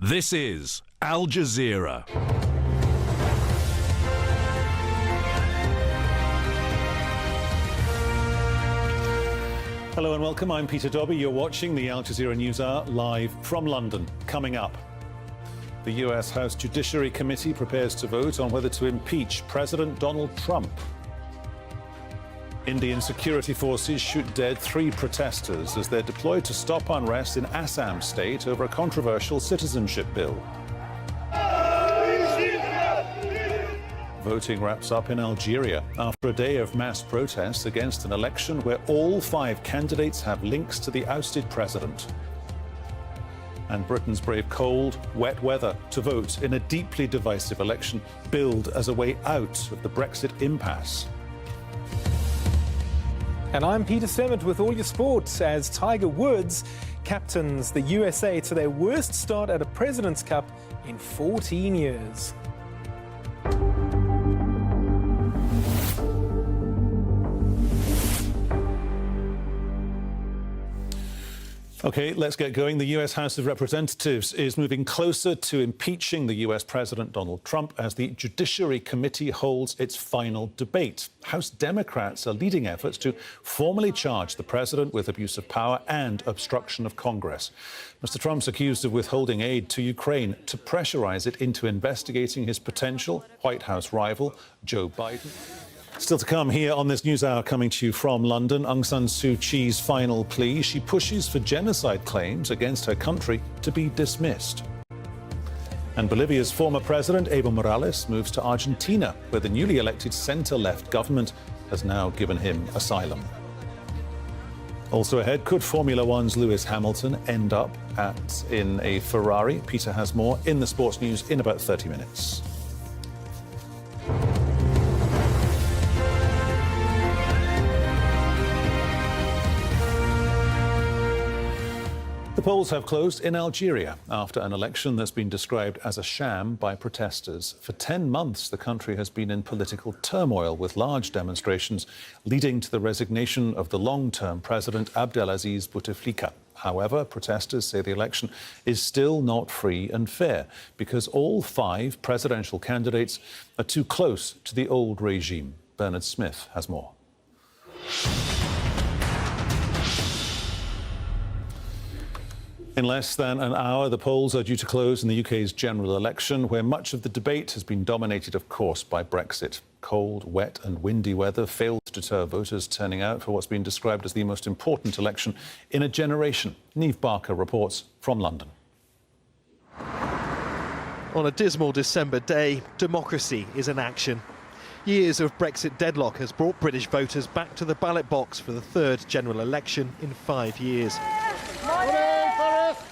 This is Al Jazeera. Hello and welcome. I'm Peter Dobbie. You're watching the Al Jazeera Newshour live from London. Coming up, the US House Judiciary Committee prepares to vote on whether to impeach President Donald Trump. Indian security forces shoot dead 3 protesters as they're deployed to stop unrest in Assam state over a controversial citizenship bill. Voting wraps up in Algeria after a day of mass protests against an election where all 5 candidates have links to the ousted president. And Britain's brave cold, wet weather to vote in a deeply divisive election billed as a way out of the Brexit impasse. And I'm Peter Stemmet with all your sports as Tiger Woods captains the USA to their worst start at a President's Cup in 14 years. OK, let's get going. The US House of Representatives is moving closer to impeaching the US President Donald Trump as the Judiciary Committee holds its final debate. House Democrats are leading efforts to formally charge the president with abuse of power and obstruction of Congress. Mr. Trump's accused of withholding aid to Ukraine to pressurize it into investigating his potential White House rival, Joe Biden. Still to come here on this NewsHour, coming to you from London, Aung San Suu Kyi's final plea. She pushes for genocide claims against her country to be dismissed. And Bolivia's former president, Evo Morales, moves to Argentina, where the newly elected centre-left government has now given him asylum. Also ahead, could Formula One's Lewis Hamilton end up in a Ferrari? Peter has more in the sports news in about 30 minutes. The polls have closed in Algeria after an election that's been described as a sham by protesters. For 10 months, the country has been in political turmoil with large demonstrations leading to the resignation of the long-term president Abdelaziz Bouteflika. However, protesters say the election is still not free and fair because all 5 presidential candidates are too close to the old regime. Bernard Smith has more. In less than an hour, the polls are due to close in the UK's general election, where much of the debate has been dominated, of course, by Brexit. Cold, wet and windy weather failed to deter voters turning out for what's been described as the most important election in a generation. Neave Barker reports from London. On a dismal December day, democracy is in action. Years of Brexit deadlock has brought British voters back to the ballot box for the 3rd general election in 5 years.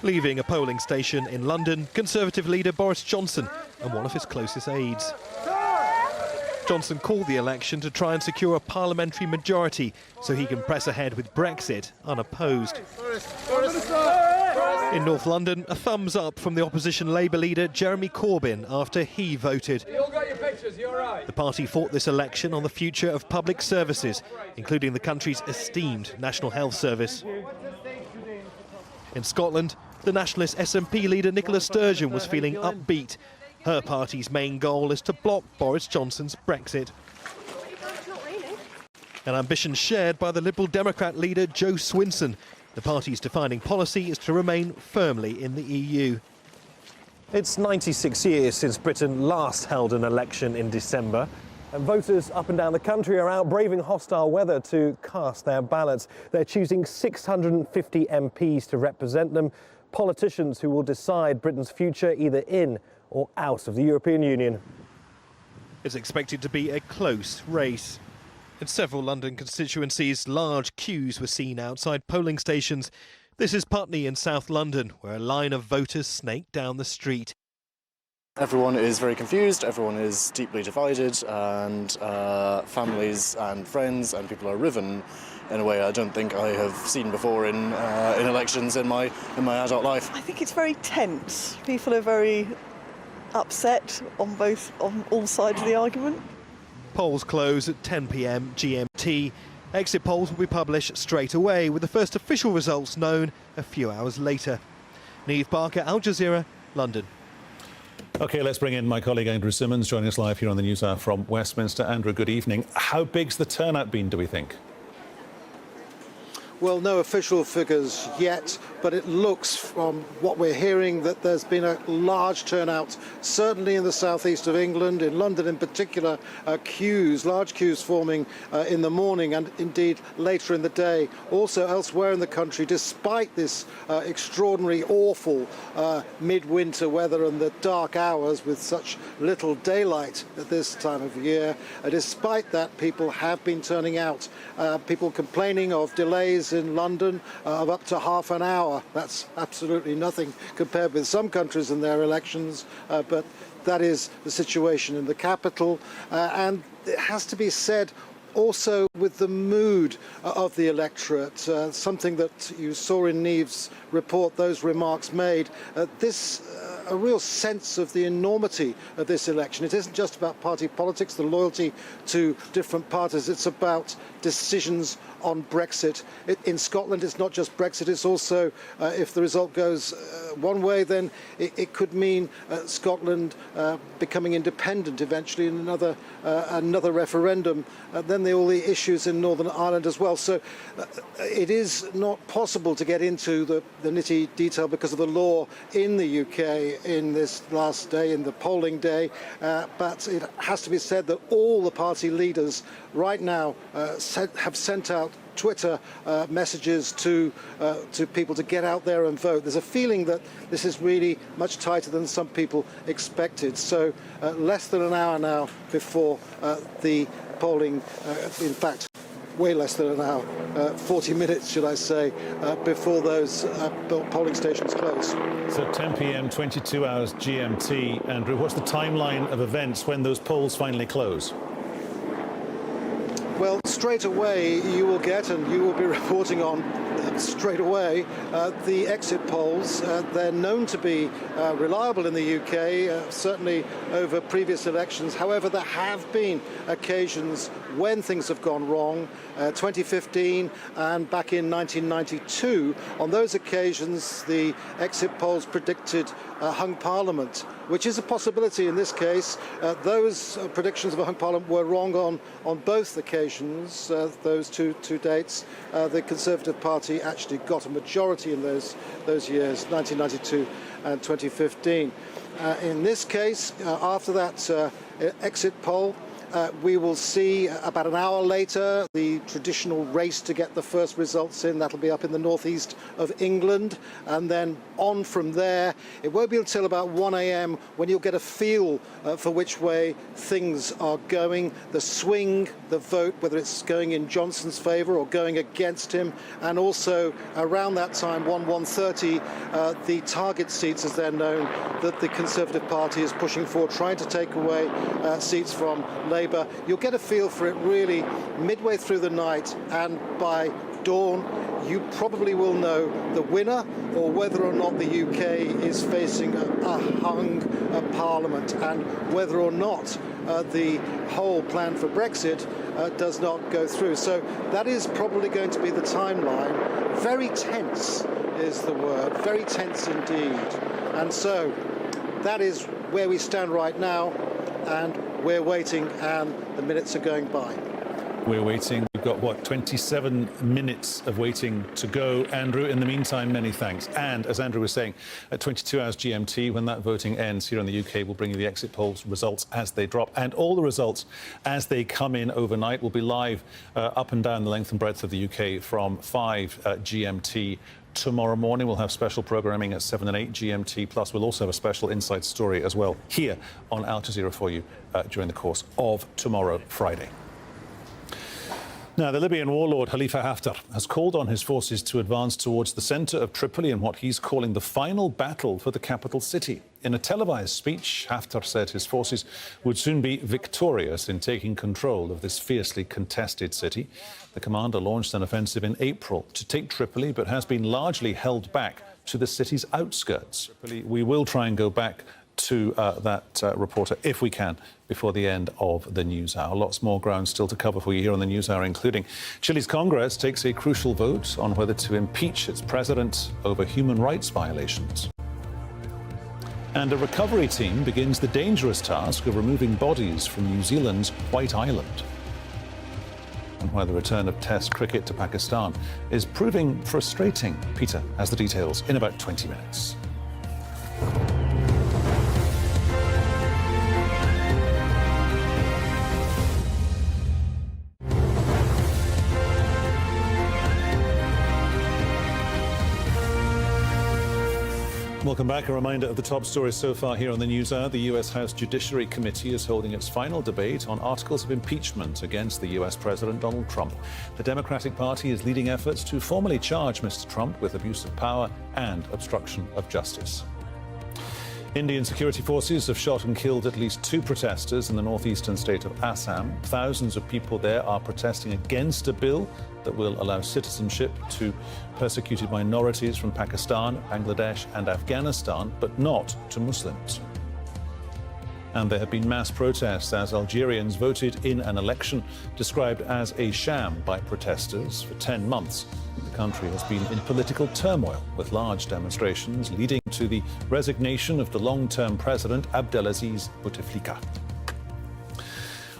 Leaving a polling station in London, Conservative leader Boris Johnson and one of his closest aides. Johnson called the election to try and secure a parliamentary majority so he can press ahead with Brexit unopposed. In North London, a thumbs up from the opposition Labour leader Jeremy Corbyn after he voted. You all got your pictures, you all right? The party fought this election on the future of public services, including the country's esteemed National Health Service. In Scotland, the nationalist SNP leader Nicola Sturgeon was feeling upbeat. Her party's main goal is to block Boris Johnson's Brexit. An ambition shared by the Liberal Democrat leader Jo Swinson. The party's defining policy is to remain firmly in the EU. It's 96 years since Britain last held an election in December. And voters up and down the country are out braving hostile weather to cast their ballots. They're choosing 650 MPs to represent them, politicians who will decide Britain's future either in or out of the European Union. It's expected to be a close race. In several London constituencies, large queues were seen outside polling stations. This is Putney in South London, where a line of voters snaked down the street. Everyone is very confused, everyone is deeply divided, and families and friends and people are riven in a way I don't think I have seen before in elections in my adult life. I think it's very tense. People are very upset on all sides of the argument. Polls close at 10 p.m. GMT. Exit polls will be published straight away, with the first official results known a few hours later. Neave Barker, Al Jazeera, London. OK, let's bring in my colleague Andrew Simmons, joining us live here on the Newshour from Westminster. Andrew, good evening. How big's the turnout been, do we think? Well, no official figures yet, but it looks from what we're hearing that there's been a large turnout, certainly in the southeast of England, in London in particular, large queues forming in the morning and indeed later in the day. Also elsewhere in the country, despite this extraordinary, awful midwinter weather and the dark hours with such little daylight at this time of year, despite that, people have been turning out. People complaining of delays in London of up to half an hour. That's absolutely nothing compared with some countries and their elections, but that is the situation in the capital. And it has to be said also with the mood of the electorate, something that you saw in Neave's report, those remarks made, a real sense of the enormity of this election. It isn't just about party politics, the loyalty to different parties. It's about decisions on Brexit. In Scotland, it's not just Brexit, it's also, if the result goes one way, then it could mean Scotland becoming independent eventually in another referendum. Then all the issues in Northern Ireland as well. So it is not possible to get into the nitty detail because of the law in the UK in this last day, in the polling day. But it has to be said that all the party leaders right now have sent out Twitter messages to people to get out there and vote. There's a feeling that this is really much tighter than some people expected. So less than an hour now before the polling, in fact, way less than an hour, 40 minutes, should I say, before those polling stations close. So 10 p.m., 22 hours GMT. Andrew, what's the timeline of events when those polls finally close? Well, straight away you will get, and you will be reporting on straight away, the exit polls. They're known to be reliable in the UK, certainly over previous elections. However, there have been occasions when things have gone wrong. 2015 and back in 1992, on those occasions, the exit polls predicted a hung parliament, which is a possibility in this case. Those predictions of a hung parliament were wrong on both occasions, those two dates. The Conservative Party actually got a majority in those years, 1992 and 2015. In this case, after that exit poll, we will see about an hour later the traditional race to get the first results in. That'll be up in the northeast of England, and then on from there. It won't be until about 1 a.m. when you'll get a feel for which way things are going, the swing, the vote, whether it's going in Johnson's favour or going against him, and also around that time, 1:30, the target seats, as they're known, that the Conservative Party is pushing for, trying to take away seats from Labour. You'll get a feel for it really midway through the night, and by dawn you probably will know the winner, or whether or not the UK is facing a hung parliament, and whether or not the whole plan for Brexit does not go through. So that is probably going to be the timeline. Very tense is the word, very tense indeed. And so that is where we stand right now, and we're waiting, and the minutes are going by. We're waiting. We've got, what, 27 minutes of waiting to go. Andrew, in the meantime, many thanks. And as Andrew was saying, at 22 hours GMT, when that voting ends here in the UK, we'll bring you the exit polls results as they drop. And all the results as they come in overnight will be live up and down the length and breadth of the UK from 5 GMT. Tomorrow morning, we'll have special programming at 7 and 8 GMT. Plus, we'll also have a special inside story as well here on Al Jazeera for you during the course of tomorrow, Friday. Now, the Libyan warlord Khalifa Haftar has called on his forces to advance towards the centre of Tripoli in what he's calling the final battle for the capital city. In a televised speech, Haftar said his forces would soon be victorious in taking control of this fiercely contested city. The commander launched an offensive in April to take Tripoli, but has been largely held back to the city's outskirts. We will try and go back to that reporter, if we can, before the end of the Newshour. Lots more ground still to cover for you here on the Newshour, including Chile's Congress takes a crucial vote on whether to impeach its president over human rights violations. And a recovery team begins the dangerous task of removing bodies from New Zealand's White Island. And why the return of Test cricket to Pakistan is proving frustrating. Peter has the details in about 20 minutes. Welcome back. A reminder of the top stories so far here on the Newshour. The US House Judiciary Committee is holding its final debate on articles of impeachment against the US President Donald Trump. The Democratic Party is leading efforts to formally charge Mr. Trump with abuse of power and obstruction of justice. Indian security forces have shot and killed at least 2 protesters in the northeastern state of Assam. Thousands of people there are protesting against a bill that will allow citizenship to persecuted minorities from Pakistan, Bangladesh and Afghanistan, but not to Muslims. And there have been mass protests as Algerians voted in an election described as a sham by protesters. For 10 months, the country has been in political turmoil, with large demonstrations leading to the resignation of the long-term president, Abdelaziz Bouteflika.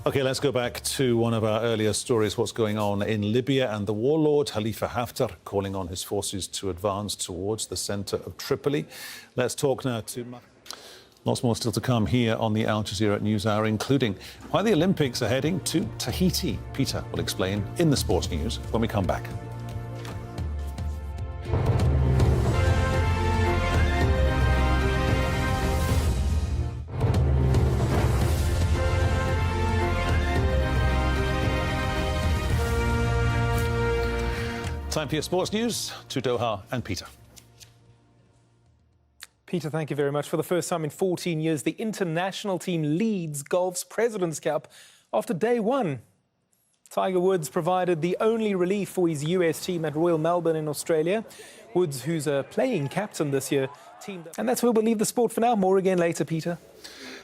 OK, let's go back to one of our earlier stories, what's going on in Libya and the warlord Khalifa Haftar calling on his forces to advance towards the centre of Tripoli. Let's talk now to... Lots more still to come here on the Al Jazeera Newshour, including why the Olympics are heading to Tahiti. Peter will explain in the sports news when we come back. Time for your sports news. To Doha and Peter. Peter, thank you very much. For the first time in 14 years, the international team leads golf's President's Cup after day one. Tiger Woods provided the only relief for his US team at Royal Melbourne in Australia. Woods, who's a playing captain this year, teamed up. And that's where we'll leave the sport for now. More again later, Peter.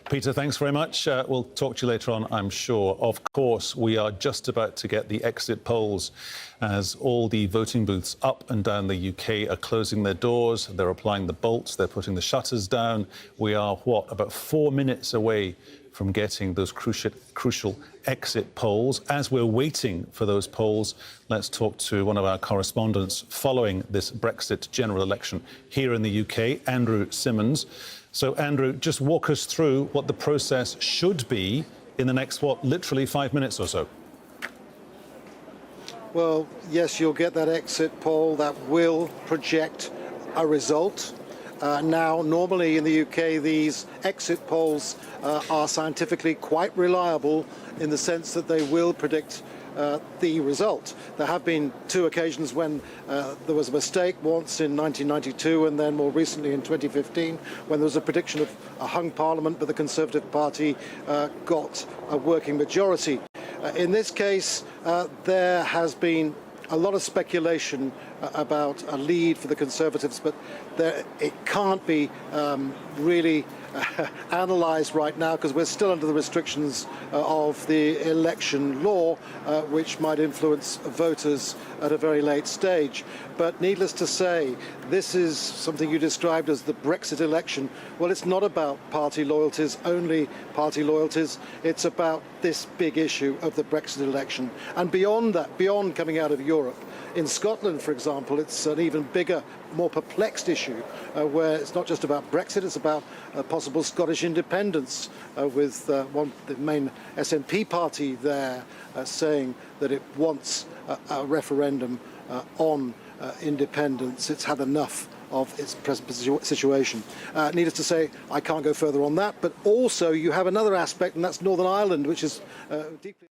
Peter, thanks very much. We'll talk to you later on, I'm sure. Of course, we are just about to get the exit polls as all the voting booths up and down the UK are closing their doors. They're applying the bolts. They're putting the shutters down. We are, about 4 minutes away from getting those crucial exit polls. As we're waiting for those polls, let's talk to one of our correspondents following this Brexit general election here in the UK, Andrew Simmons. So, Andrew, just walk us through what the process should be in the next, literally 5 minutes or so. Well, yes, you'll get that exit poll that will project a result. Now, normally in the UK, these exit polls are scientifically quite reliable in the sense that they will predict the result. There have been 2 occasions when there was a mistake, once in 1992 and then more recently in 2015 when there was a prediction of a hung parliament, but the Conservative Party got a working majority. In this case, there has been a lot of speculation about a lead for the Conservatives, but it can't be really analysed right now because we're still under the restrictions of the election law, which might influence voters at a very late stage. But needless to say, this is something you described as the Brexit election. Well, it's not about party loyalties, only party loyalties. It's about this big issue of the Brexit election. And beyond that, beyond coming out of Europe, in Scotland, for example, it's an even bigger, more perplexed issue where it's not just about Brexit, it's about possible Scottish independence with the main SNP party there saying that it wants a referendum on independence. It's had enough of its present situation. Needless to say, I can't go further on that, but also you have another aspect, and that's Northern Ireland, which is deeply...